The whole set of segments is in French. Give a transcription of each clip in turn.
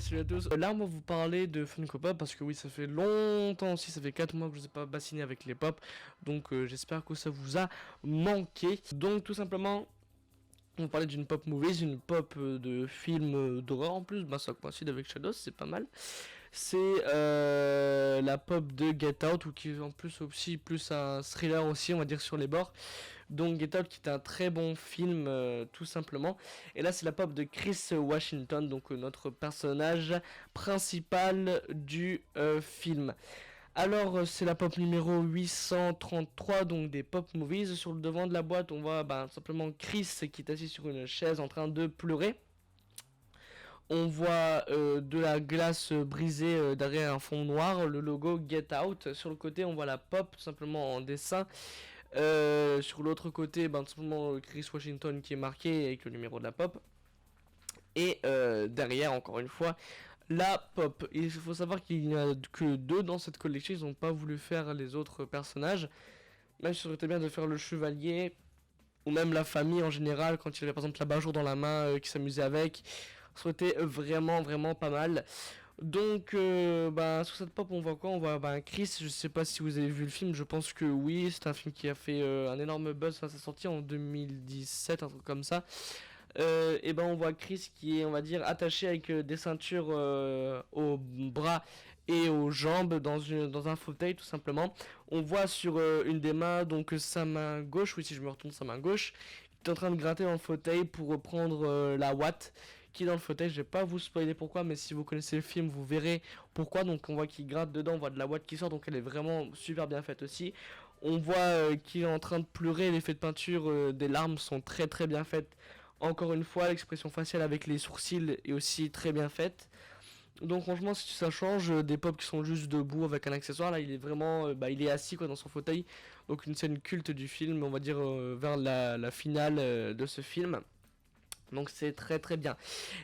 salut à tous. Là on va vous parler de Funko Pop parce que oui ça fait longtemps aussi, ça fait 4 mois que je vous ai pas bassiné avec les pop. Donc j'espère que ça vous a manqué. Donc tout simplement on va parler d'une pop movie, une pop de film d'horreur en plus. Bah ça coïncide avec Shadows, c'est pas mal. C'est la pop de Get Out, ou qui est en plus aussi plus un thriller aussi, on va dire, sur les bords. Donc Get Out qui est un très bon film tout simplement. Et là c'est la pop de Chris Washington, donc notre personnage principal du film. Alors c'est la pop numéro 833, donc des pop movies. Sur le devant de la boîte on voit simplement Chris qui est assis sur une chaise en train de pleurer. On voit de la glace brisée derrière un fond noir, le logo Get Out. Sur le côté on voit la pop tout simplement en dessin. Sur l'autre côté tout simplement Chris Washington qui est marqué avec le numéro de la pop. Et derrière encore une fois la pop. Il faut savoir qu'il n'y a que 2 dans cette collection, ils n'ont pas voulu faire les autres personnages. Même si ça aurait été bien de faire le chevalier, ou même la famille en général, quand il avait par exemple la bajour dans la main qui s'amusait avec. Ça aurait été vraiment pas mal. Donc sur cette pop on voit quoi? On voit Chris, je sais pas si vous avez vu le film, je pense que oui, c'est un film qui a fait un énorme buzz à sa sortie en 2017, un truc comme ça. Et on voit Chris qui est, on va dire, attaché avec des ceintures aux bras et aux jambes dans un fauteuil tout simplement. On voit sur une des mains donc sa main gauche, oui si je me retourne sa main gauche, qui est en train de gratter dans le fauteuil pour reprendre la Watt qui est dans le fauteuil. Je vais pas vous spoiler pourquoi, mais si vous connaissez le film vous verrez pourquoi. Donc on voit qu'il gratte dedans, on voit de la Watt qui sort, donc elle est vraiment super bien faite aussi. On voit qu'il est en train de pleurer, l'effet de peinture des larmes sont très bien faites. Encore une fois, l'expression faciale avec les sourcils est aussi très bien faite. Donc franchement, si ça change des pop qui sont juste debout avec un accessoire, là il est vraiment il est assis dans son fauteuil. Donc une scène culte du film, on va dire vers la finale de ce film. Donc c'est très bien.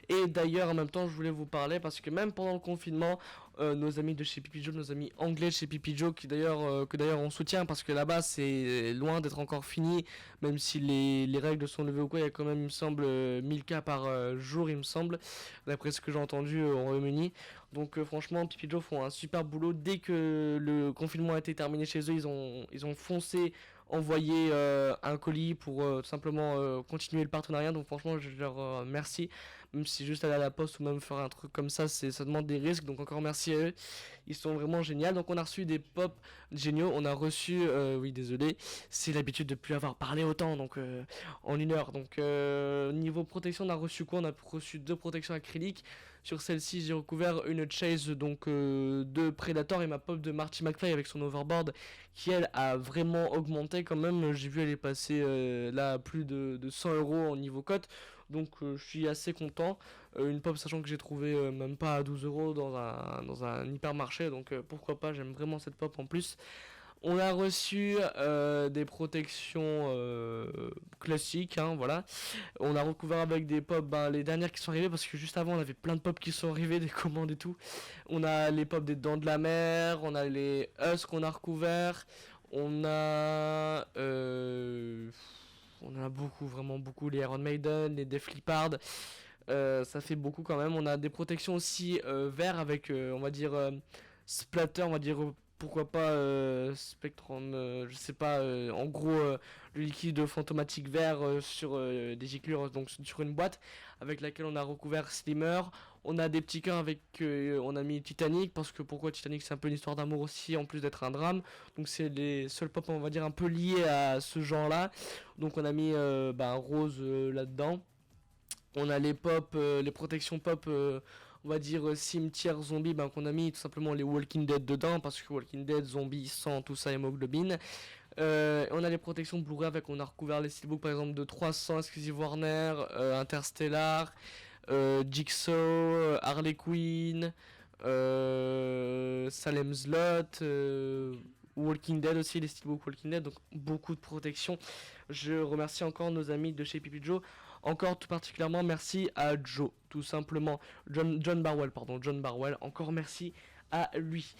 Et d'ailleurs en même temps je voulais vous parler parce que même pendant le confinement, nos amis de chez Pipi Joe, nos amis anglais de chez Pipi Joe, que d'ailleurs on soutient parce que là-bas c'est loin d'être encore fini, même si les règles sont levées ou quoi, il y a quand même il me semble 1000 cas par jour il me semble, d'après ce que j'ai entendu au Royaume-Uni. Donc franchement Pipi Joe font un super boulot. Dès que le confinement a été terminé chez eux, ils ont foncé envoyer un colis pour simplement continuer le partenariat. Donc franchement je leur remercie, même si juste aller à la poste ou même faire un truc comme ça ça demande des risques, donc encore merci à eux, ils sont vraiment géniaux. Donc on a reçu des pop géniaux, on a reçu oui désolé, c'est l'habitude de plus avoir parlé autant donc en une heure. Donc niveau protection on a reçu quoi? On a reçu 2 protections acryliques. Sur celle-ci j'ai recouvert une chase donc de Predator et ma pop de Marty McFly avec son overboard qui elle a vraiment augmenté quand même. J'ai vu elle est passée là à plus de 100 € au niveau cote, donc je suis assez content. Une pop sachant que j'ai trouvé même pas à 12 € dans un hypermarché, donc pourquoi pas, j'aime vraiment cette pop en plus. On a reçu des protections classiques, voilà. On a recouvert avec des pop, les dernières qui sont arrivées, parce que juste avant on avait plein de pop qui sont arrivées, des commandes et tout. On a les pop des Dents de la Mer, on a les Us qu'on a recouvert, on a beaucoup, vraiment beaucoup, les Iron Maiden, les Def Leppard. Ça fait beaucoup quand même. On a des protections aussi verts avec on va dire splatter, on va dire pourquoi pas Spectrum, je sais pas, en gros le liquide fantomatique vert sur des giclures, donc sur une boîte avec laquelle on a recouvert Slimmer. On a des petits cœurs avec on a mis Titanic, parce que pourquoi Titanic, c'est un peu une histoire d'amour aussi en plus d'être un drame, donc c'est les seuls pop on va dire un peu liés à ce genre là. Donc on a mis Rose là dedans. On a les pop, les protections pop, on va dire cimetière zombie, qu'on a mis tout simplement les Walking Dead dedans, parce que Walking Dead, zombie, sang, tout ça, hémoglobine. On a les protections Blu-ray avec, on a recouvert les steelbooks par exemple de 300, Exclusive Warner, Interstellar, Jigsaw, Harley Quinn, Salem's Lot, Walking Dead aussi, les steelbooks Walking Dead, donc beaucoup de protection. Je remercie encore nos amis de chez Pipi Joe. Encore tout particulièrement merci à Joe, tout simplement. John Barwell, encore merci à lui.